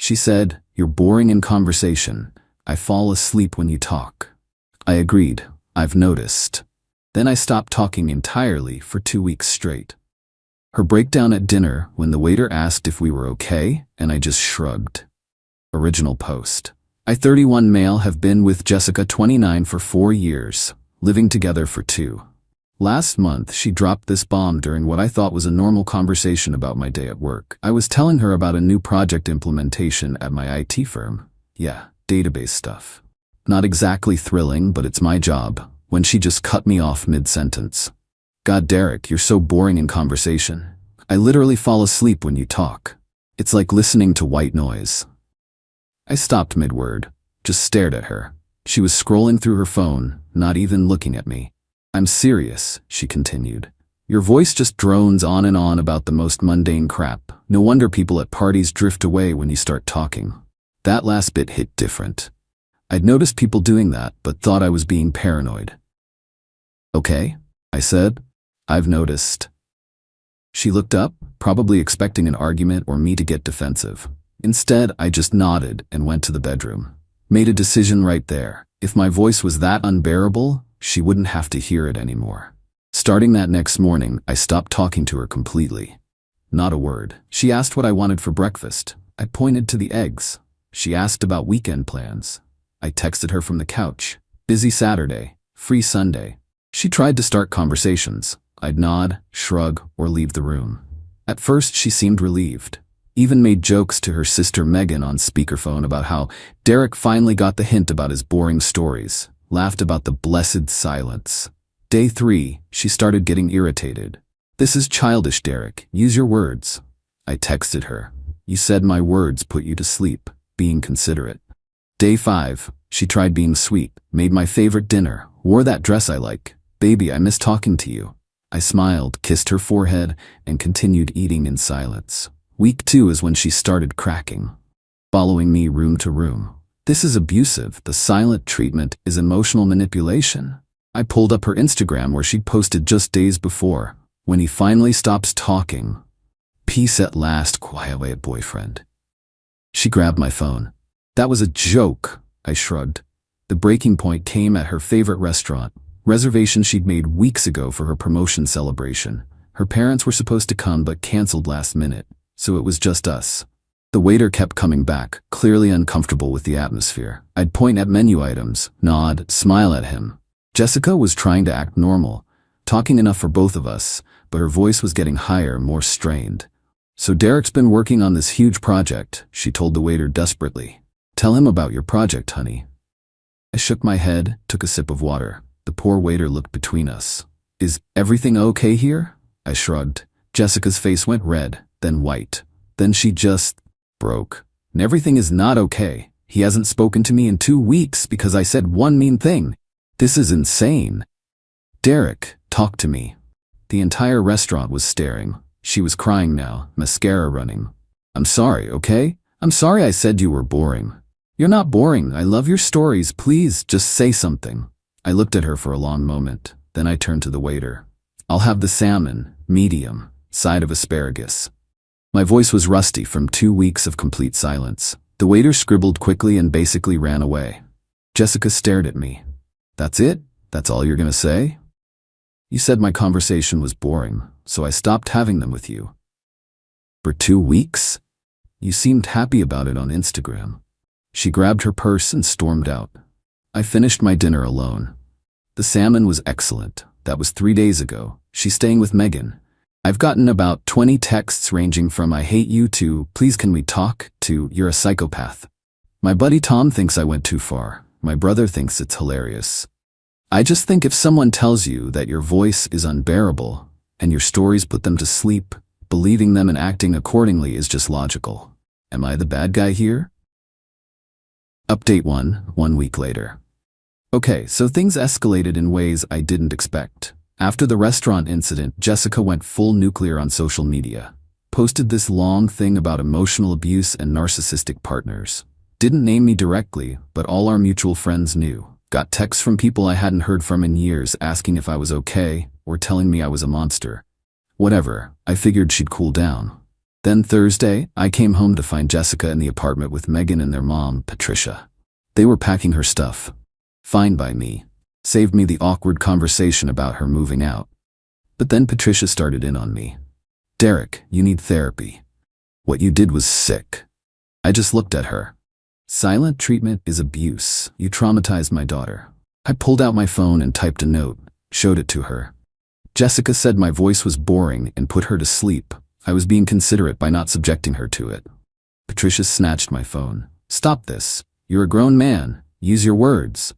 She said, "You're boring in conversation. I fall asleep when you talk." I agreed. I've noticed. Then I stopped talking entirely for 2 weeks straight. Her breakdown at dinner when the waiter asked if we were okay, and I just shrugged. Original post. I, 31 male, have been with Jessica, 29, for 4 years, living together for 2. Last month, she dropped this bomb during what I thought was a normal conversation about my day at work. I was telling her about a new project implementation at my IT firm. Yeah, database stuff. Not exactly thrilling, but it's my job, when she just cut me off mid-sentence. "God, Derek, you're so boring in conversation. I literally fall asleep when you talk. It's like listening to white noise." I stopped mid-word, just stared at her. She was scrolling through her phone, not even looking at me. "I'm serious," she continued. "Your voice just drones on and on about the most mundane crap. No wonder people at parties drift away when you start talking." That last bit hit different. I'd noticed people doing that, but thought I was being paranoid. "Okay," I said. "I've noticed." She looked up, probably expecting an argument or me to get defensive. Instead, I just nodded and went to the bedroom. Made a decision right there. If my voice was that unbearable, she wouldn't have to hear it anymore. Starting that next morning, I stopped talking to her completely. Not a word. She asked what I wanted for breakfast. I pointed to the eggs. She asked about weekend plans. I texted her from the couch. Busy Saturday, free Sunday. She tried to start conversations. I'd nod, shrug, or leave the room. At first, she seemed relieved. Even made jokes to her sister Megan on speakerphone about how Derek finally got the hint about his boring stories. Laughed about the blessed silence. Day 3, she started getting irritated. "This is childish, Derek. Use your words." I texted her. "You said my words put you to sleep, being considerate." Day 5, she tried being sweet, made my favorite dinner, wore that dress I like. "Baby, I miss talking to you." I smiled, kissed her forehead, and continued eating in silence. Week 2 is when she started cracking, following me room to room. "This is abusive. The silent treatment is emotional manipulation." I pulled up her Instagram where she'd posted just days before. "When he finally stops talking. Peace at last, quiet boyfriend." She grabbed my phone. "That was a joke," I shrugged. The breaking point came at her favorite restaurant, reservation she'd made weeks ago for her promotion celebration. Her parents were supposed to come but canceled last minute, so it was just us. The waiter kept coming back, clearly uncomfortable with the atmosphere. I'd point at menu items, nod, smile at him. Jessica was trying to act normal, talking enough for both of us, but her voice was getting higher, more strained. "So Derek's been working on this huge project," she told the waiter desperately. "Tell him about your project, honey." I shook my head, took a sip of water. The poor waiter looked between us. "Is everything okay here?" I shrugged. Jessica's face went red, then white. Then she just broke. "And everything is not okay. He hasn't spoken to me in 2 weeks because I said one mean thing. This is insane. Derek, talk to me." The entire restaurant was staring. She was crying now, mascara running. "I'm sorry, okay? I'm sorry I said you were boring." "You're not boring. I love your stories. Please, just say something." I looked at her for a long moment. Then I turned to the waiter. "I'll have the salmon, medium, side of asparagus." My voice was rusty from 2 weeks of complete silence. The waiter scribbled quickly and basically ran away. Jessica stared at me. "That's it? That's all you're gonna say?" "You said my conversation was boring, so I stopped having them with you." "For 2 weeks? You seemed happy about it on Instagram." She grabbed her purse and stormed out. I finished my dinner alone. The salmon was excellent. That was 3 days ago. She's staying with Megan. I've gotten about 20 texts ranging from "I hate you" to "Please can we talk" to "You're a psychopath." My buddy Tom thinks I went too far. My brother thinks it's hilarious. I just think if someone tells you that your voice is unbearable and your stories put them to sleep, believing them and acting accordingly is just logical. Am I the bad guy here? Update 1 week later. Okay, so things escalated in ways I didn't expect. After the restaurant incident, Jessica went full nuclear on social media. Posted this long thing about emotional abuse and narcissistic partners. Didn't name me directly, but all our mutual friends knew. Got texts from people I hadn't heard from in years asking if I was okay or telling me I was a monster. Whatever, I figured she'd cool down. Then Thursday, I came home to find Jessica in the apartment with Megan and their mom, Patricia. They were packing her stuff. Fine by me. Saved me the awkward conversation about her moving out. But then Patricia started in on me. Derek, you need therapy. What you did was sick. I just looked at her. Silent treatment is abuse. You traumatized my daughter. I pulled out my phone and typed a note, showed it to her. Jessica said my voice was boring and put her to sleep. I was being considerate by not subjecting her to it. Patricia snatched my phone. Stop this. You're a grown man. Use your words.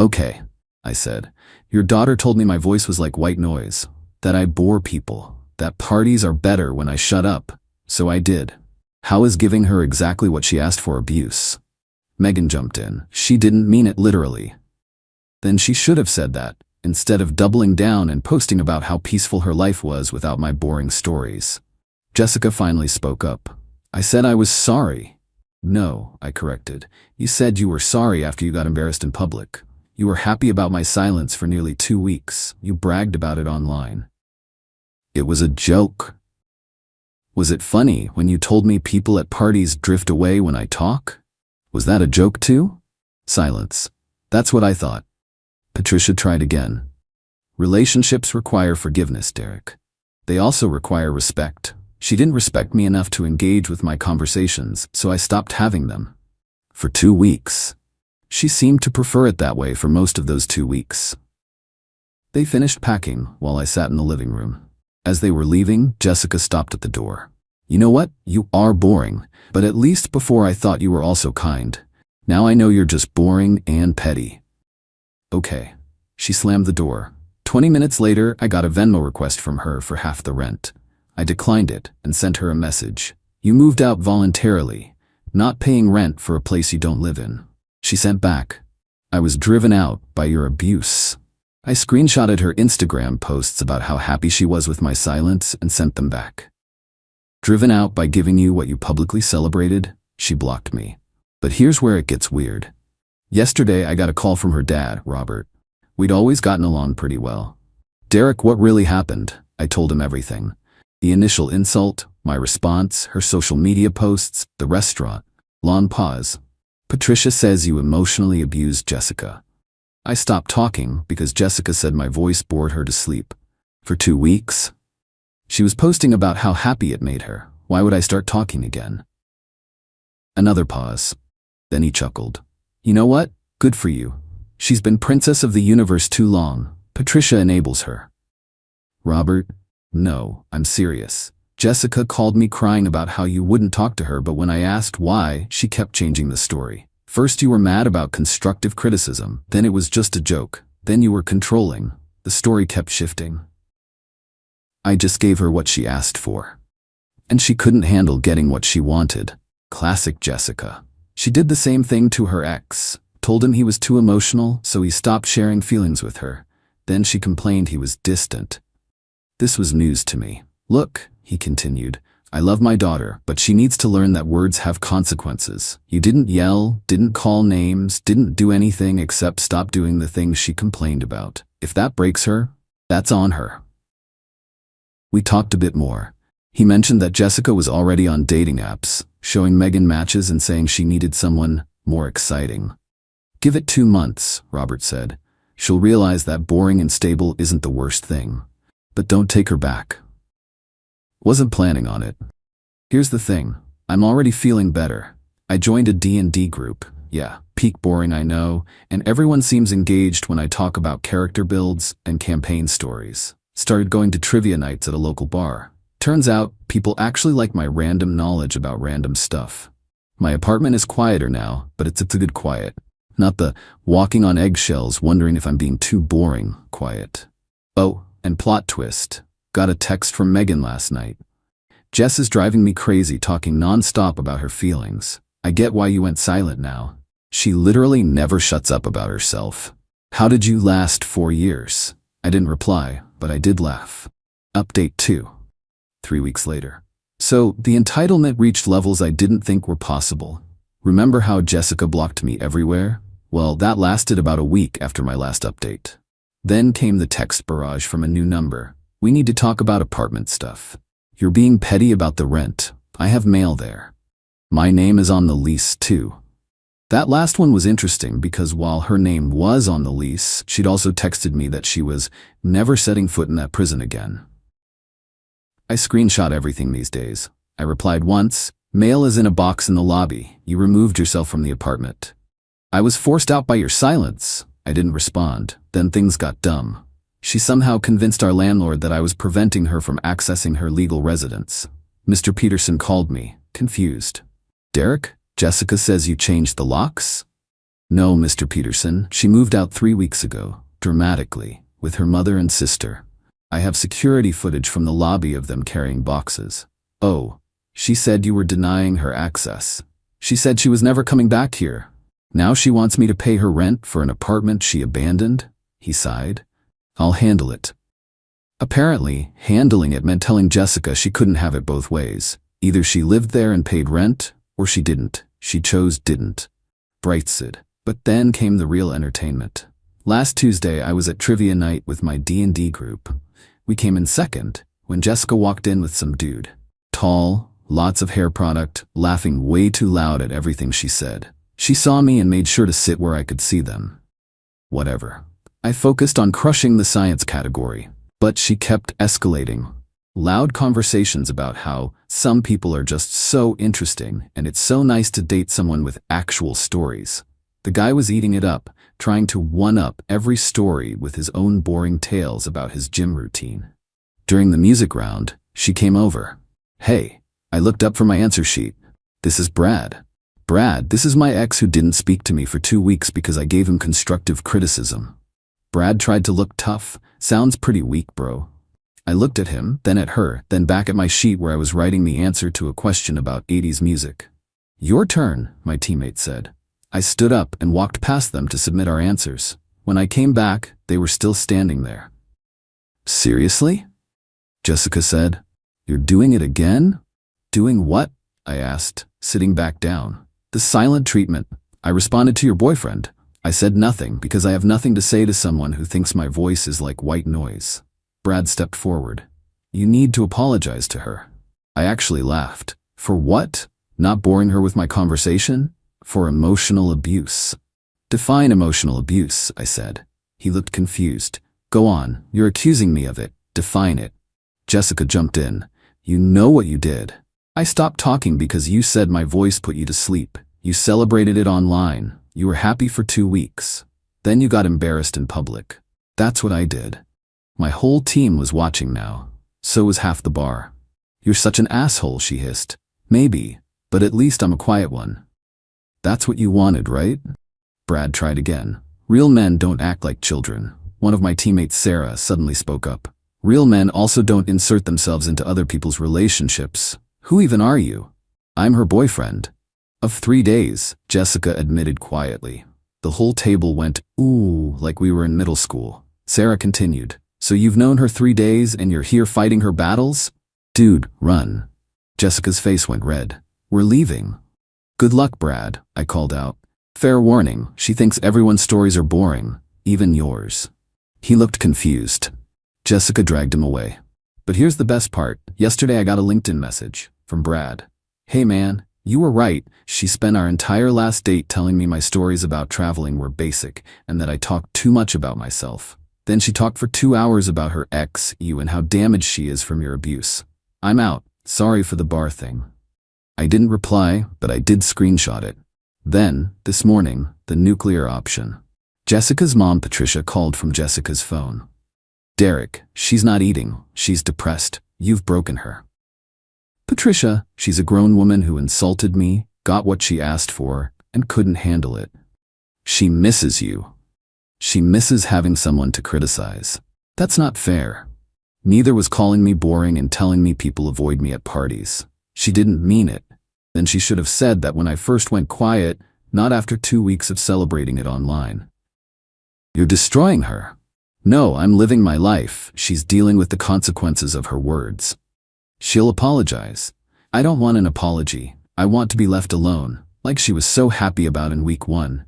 Okay, I said. Your daughter told me my voice was like white noise, that I bore people, that parties are better when I shut up. So I did. How is giving her exactly what she asked for abuse? Megan jumped in. She didn't mean it literally. Then she should have said that, instead of doubling down and posting about how peaceful her life was without my boring stories. Jessica finally spoke up. I said I was sorry. No, I corrected. You said you were sorry after you got embarrassed in public. You were happy about my silence for nearly 2 weeks. You bragged about it online. It was a joke. Was it funny when you told me people at parties drift away when I talk? Was that a joke too? Silence. That's what I thought. Patricia tried again. Relationships require forgiveness, Derek. They also require respect. She didn't respect me enough to engage with my conversations, so I stopped having them. For 2 weeks. She seemed to prefer it that way for most of those 2 weeks. They finished packing while I sat in the living room. As they were leaving, Jessica stopped at the door. You know what? You are boring, but at least before I thought you were also kind. Now I know you're just boring and petty. Okay. She slammed the door. 20 minutes later, I got a Venmo request from her for half the rent. I declined it and sent her a message. You moved out voluntarily, not paying rent for a place you don't live in. She sent back. I was driven out by your abuse. I screenshotted her Instagram posts about how happy she was with my silence and sent them back. Driven out by giving you what you publicly celebrated, she blocked me. But here's where it gets weird. Yesterday, I got a call from her dad, Robert. We'd always gotten along pretty well. Derek, what really happened? I told him everything. The initial insult, my response, her social media posts, the restaurant. Long pause. Patricia says you emotionally abused Jessica. I stopped talking because Jessica said my voice bored her to sleep. For 2 weeks? She was posting about how happy it made her. Why would I start talking again? Another pause. Then he chuckled. You know what? Good for you. She's been princess of the universe too long. Patricia enables her. Robert? No, I'm serious. Jessica called me crying about how you wouldn't talk to her, but when I asked why, she kept changing the story. First you were mad about constructive criticism, then it was just a joke, then you were controlling. The story kept shifting. I just gave her what she asked for. And she couldn't handle getting what she wanted. Classic Jessica. She did the same thing to her ex, told him he was too emotional, so he stopped sharing feelings with her. Then she complained he was distant. This was news to me. Look, he continued, I love my daughter, but she needs to learn that words have consequences. You didn't yell, didn't call names, didn't do anything except stop doing the things she complained about. If that breaks her, that's on her. We talked a bit more. He mentioned that Jessica was already on dating apps, showing Megan matches and saying she needed someone more exciting. Give it 2 months, Robert said. She'll realize that boring and stable isn't the worst thing. But don't take her back. Wasn't planning on it. Here's the thing. I'm already feeling better. I joined a D&D group. Yeah, peak boring I know, and everyone seems engaged when I talk about character builds and campaign stories. Started going to trivia nights at a local bar. Turns out, people actually like my random knowledge about random stuff. My apartment is quieter now, but it's a good quiet. Not the walking on eggshells wondering if I'm being too boring quiet. Oh, and plot twist. Got a text from Megan last night. Jess is driving me crazy talking non-stop about her feelings. I get why you went silent now. She literally never shuts up about herself. How did you last 4 years? I didn't reply, but I did laugh. Update 2. 3 weeks later. So, the entitlement reached levels I didn't think were possible. Remember how Jessica blocked me everywhere? Well, that lasted about a week after my last update. Then came the text barrage from a new number. We need to talk about apartment stuff. You're being petty about the rent. I have mail there. My name is on the lease too. That last one was interesting because while her name was on the lease, she'd also texted me that she was never setting foot in that prison again. I screenshot everything these days. I replied once, "Mail is in a box in the lobby. You removed yourself from the apartment." "I was forced out by your silence." I didn't respond. Then things got dumb. She somehow convinced our landlord that I was preventing her from accessing her legal residence. Mr. Peterson called me, confused. "Derek, Jessica says you changed the locks?" "No, Mr. Peterson, she moved out 3 weeks ago, dramatically, with her mother and sister. I have security footage from the lobby of them carrying boxes." "Oh, she said you were denying her access. She said she was never coming back here. Now she wants me to pay her rent for an apartment she abandoned?" He sighed. "I'll handle it." Apparently, handling it meant telling Jessica she couldn't have it both ways. Either she lived there and paid rent, or she didn't. She chose didn't. Brightside. But then came the real entertainment. Last Tuesday, I was at trivia night with my D&D group. We came in second, when Jessica walked in with some dude. Tall, lots of hair product, laughing way too loud at everything she said. She saw me and made sure to sit where I could see them. Whatever. I focused on crushing the science category, but she kept escalating. Loud conversations about how some people are just so interesting and it's so nice to date someone with actual stories. The guy was eating it up, trying to one-up every story with his own boring tales about his gym routine. During the music round, she came over. "Hey," I looked up from my answer sheet. "This is Brad." "Brad, this is my ex who didn't speak to me for 2 weeks because I gave him constructive criticism." Brad tried to look tough. "Sounds pretty weak, bro." I looked at him, then at her, then back at my sheet where I was writing the answer to a question about 80s music. "Your turn," my teammate said. I stood up and walked past them to submit our answers. When I came back, they were still standing there. "Seriously?" Jessica said. "You're doing it again?" "Doing what?" I asked, sitting back down. "The silent treatment. I responded to your boyfriend. I said nothing because I have nothing to say to someone who thinks my voice is like white noise." Brad stepped forward. "You need to apologize to her." I actually laughed. "For what? Not boring her with my conversation? For emotional abuse." "Define emotional abuse," I said. He looked confused. "Go on, you're accusing me of it. Define it." Jessica jumped in. "You know what you did. I stopped talking because you said my voice put you to sleep. You celebrated it online. You were happy for 2 weeks. Then you got embarrassed in public. That's what I did." My whole team was watching now. So was half the bar. "You're such an asshole," she hissed. "Maybe, but at least I'm a quiet one." "That's what you wanted, right?" Brad tried again. "Real men don't act like children." One of my teammates, Sarah, suddenly spoke up. "Real men also don't insert themselves into other people's relationships. Who even are you?" "I'm her boyfriend." "Of 3 days," Jessica admitted quietly. The whole table went, ooh, like we were in middle school. Sarah continued. "So you've known her 3 days and you're here fighting her battles?" "Dude, run." Jessica's face went red. "We're leaving." "Good luck, Brad," I called out. "Fair warning, she thinks everyone's stories are boring, even yours." He looked confused. Jessica dragged him away. But here's the best part. Yesterday I got a LinkedIn message from Brad. "Hey man, you were right. She spent our entire last date telling me my stories about traveling were basic and that I talked too much about myself. Then she talked for 2 hours about her ex, you, and how damaged she is from your abuse. I'm out. Sorry for the bar thing." I didn't reply, but I did screenshot it. Then, this morning, the nuclear option. Jessica's mom, Patricia, called from Jessica's phone. "Derek, she's not eating. She's depressed. You've broken her." "Patricia, she's a grown woman who insulted me, got what she asked for, and couldn't handle it. She misses you. She misses having someone to criticize. That's not fair. Neither was calling me boring and telling me people avoid me at parties. She didn't mean it. Then she should have said that when I first went quiet, not after 2 weeks of celebrating it online." "You're destroying her." "No, I'm living my life. She's dealing with the consequences of her words. She'll apologize." "I don't want an apology. I want to be left alone, like she was so happy about in week 1.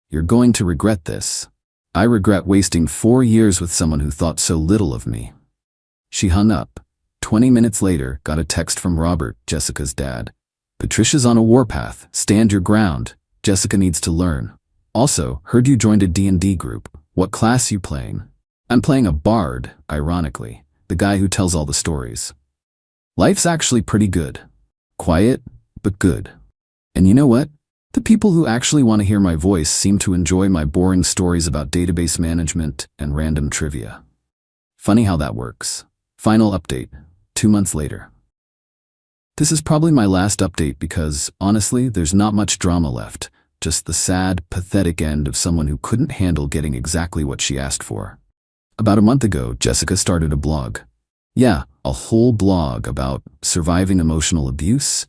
You're going to regret this. I regret wasting 4 years with someone who thought so little of me." She hung up, 20 minutes later, got a text from Robert, Jessica's dad. Patricia's on a warpath. Stand your ground. Jessica needs to learn. Also, heard you joined a D&D group. What class you playing? I'm playing a bard, ironically. The guy who tells all the stories. Life's actually pretty good. Quiet, but good. And you know what? The people who actually want to hear my voice seem to enjoy my boring stories about database management and random trivia. Funny how that works. Final update, 2 months later. This is probably my last update because, honestly, there's not much drama left. Just the sad, pathetic end of someone who couldn't handle getting exactly what she asked for. About a month ago, Jessica started a blog. Yeah, a whole blog about surviving emotional abuse,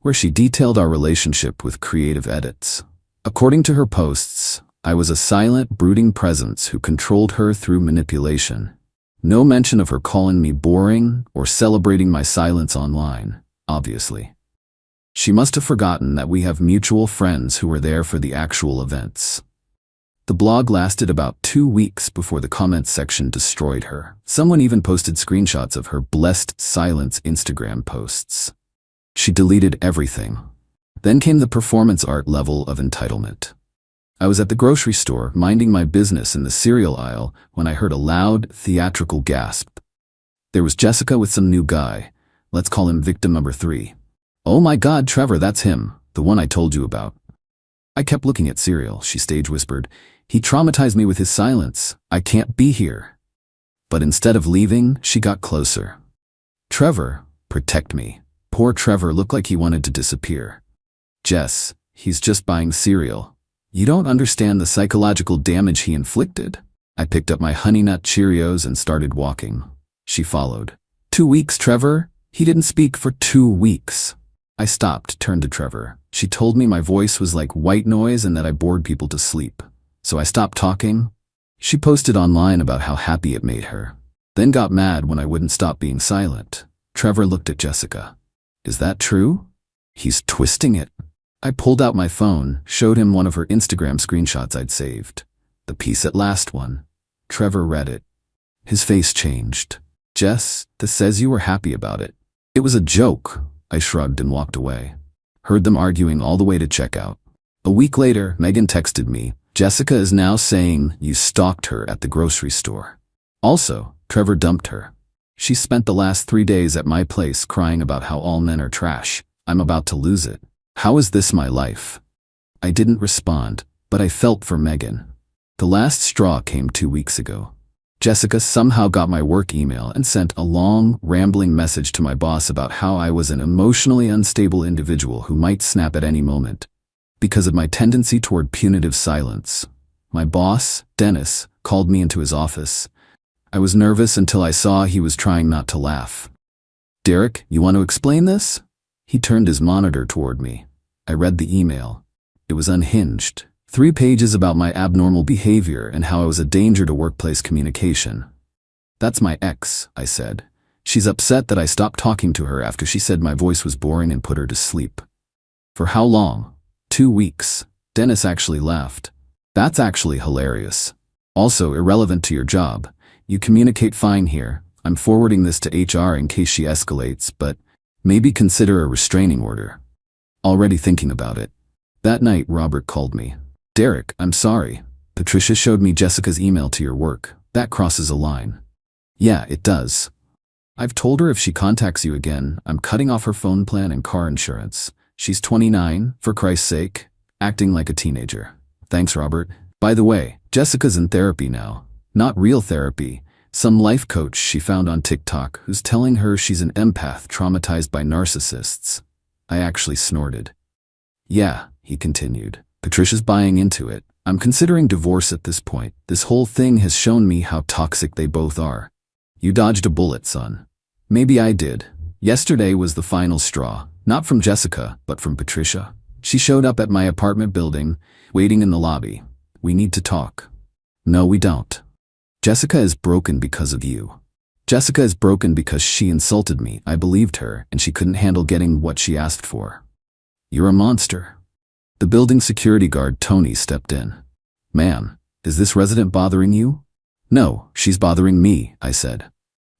where she detailed our relationship with creative edits. According to her posts, I was a silent, brooding presence who controlled her through manipulation. No mention of her calling me boring or celebrating my silence online, obviously. She must have forgotten that we have mutual friends who were there for the actual events. The blog lasted about 2 weeks before the comments section destroyed her. Someone even posted screenshots of her blessed silence Instagram posts. She deleted everything. Then came the performance art level of entitlement. I was at the grocery store minding my business in the cereal aisle when I heard a loud, theatrical gasp. There was Jessica with some new guy. Let's call him victim number 3. Oh my God, Trevor, that's him, the one I told you about. I kept looking at cereal, she stage whispered. He traumatized me with his silence. I can't be here. But instead of leaving, she got closer. Trevor, protect me. Poor Trevor looked like he wanted to disappear. Jess, he's just buying cereal. You don't understand the psychological damage he inflicted. I picked up my Honey Nut Cheerios and started walking. She followed. 2 weeks, Trevor? He didn't speak for 2 weeks. I stopped, turned to Trevor. She told me my voice was like white noise and that I bored people to sleep. So I stopped talking. She posted online about how happy it made her. Then got mad when I wouldn't stop being silent. Trevor looked at Jessica. Is that true? He's twisting it. I pulled out my phone, showed him one of her Instagram screenshots I'd saved. The piece at last one. Trevor read it. His face changed. Jess, this says you were happy about it. It was a joke. I shrugged and walked away. Heard them arguing all the way to checkout. A week later, Megan texted me. Jessica is now saying you stalked her at the grocery store. Also, Trevor dumped her. She spent the last 3 days at my place crying about how all men are trash. I'm about to lose it. How is this my life? I didn't respond, but I felt for Megan. The last straw came 2 weeks ago. Jessica somehow got my work email and sent a long, rambling message to my boss about how I was an emotionally unstable individual who might snap at any moment because of my tendency toward punitive silence. My boss, Dennis, called me into his office. I was nervous until I saw he was trying not to laugh. Derek, you want to explain this? He turned his monitor toward me. I read the email. It was unhinged. 3 pages about my abnormal behavior and how I was a danger to workplace communication. That's my ex, I said. She's upset that I stopped talking to her after she said my voice was boring and put her to sleep. For how long? 2 weeks. Dennis actually laughed. That's actually hilarious. Also irrelevant to your job. You communicate fine here. I'm forwarding this to HR in case she escalates, but maybe consider a restraining order. Already thinking about it. That night, Robert called me. Derek, I'm sorry. Patricia showed me Jessica's email to your work. That crosses a line. Yeah, it does. I've told her if she contacts you again, I'm cutting off her phone plan and car insurance. She's 29, for Christ's sake, acting like a teenager. Thanks, Robert. By the way, Jessica's in therapy now. Not real therapy. Some life coach she found on TikTok who's telling her she's an empath traumatized by narcissists. I actually snorted. Yeah, he continued. Patricia's buying into it. I'm considering divorce at this point. This whole thing has shown me how toxic they both are. You dodged a bullet, son. Maybe I did. Yesterday was the final straw. Not from Jessica, but from Patricia. She showed up at my apartment building, waiting in the lobby. We need to talk. No, we don't. Jessica is broken because of you. Jessica is broken because she insulted me. I believed her, and she couldn't handle getting what she asked for. You're a monster. The building security guard, Tony, stepped in. Ma'am, is this resident bothering you? No, she's bothering me, I said.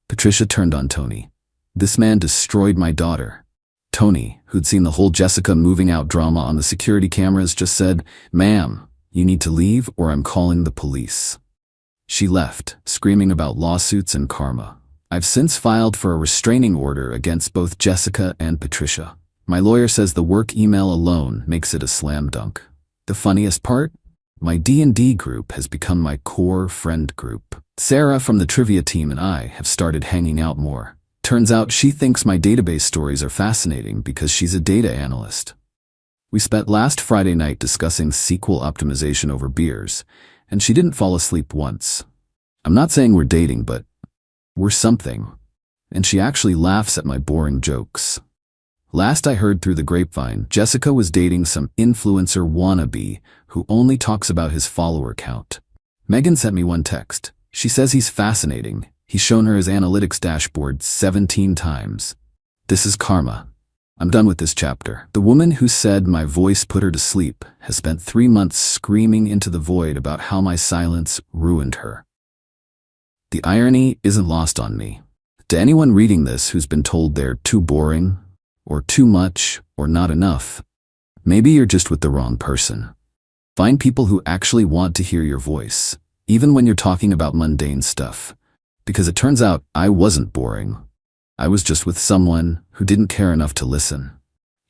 Patricia turned on Tony. This man destroyed my daughter. Tony, who'd seen the whole Jessica moving out drama on the security cameras, just said, "Ma'am, you need to leave or I'm calling the police." She left, screaming about lawsuits and karma. I've since filed for a restraining order against both Jessica and Patricia. My lawyer says the work email alone makes it a slam dunk. The funniest part? My D&D group has become my core friend group. Sarah from the trivia team and I have started hanging out more. Turns out she thinks my database stories are fascinating because she's a data analyst. We spent last Friday night discussing SQL optimization over beers, and she didn't fall asleep once. I'm not saying we're dating, but we're something. And she actually laughs at my boring jokes. Last I heard through the grapevine, Jessica was dating some influencer wannabe who only talks about his follower count. Megan sent me one text. She says he's fascinating. He's shown her his analytics dashboard 17 times. This is karma. I'm done with this chapter. The woman who said my voice put her to sleep has spent 3 months screaming into the void about how my silence ruined her. The irony isn't lost on me. To anyone reading this who's been told they're too boring, or too much, or not enough, maybe you're just with the wrong person. Find people who actually want to hear your voice, even when you're talking about mundane stuff. Because it turns out I wasn't boring. I was just with someone who didn't care enough to listen.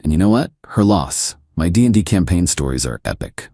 And you know what? Her loss. My D&D campaign stories are epic.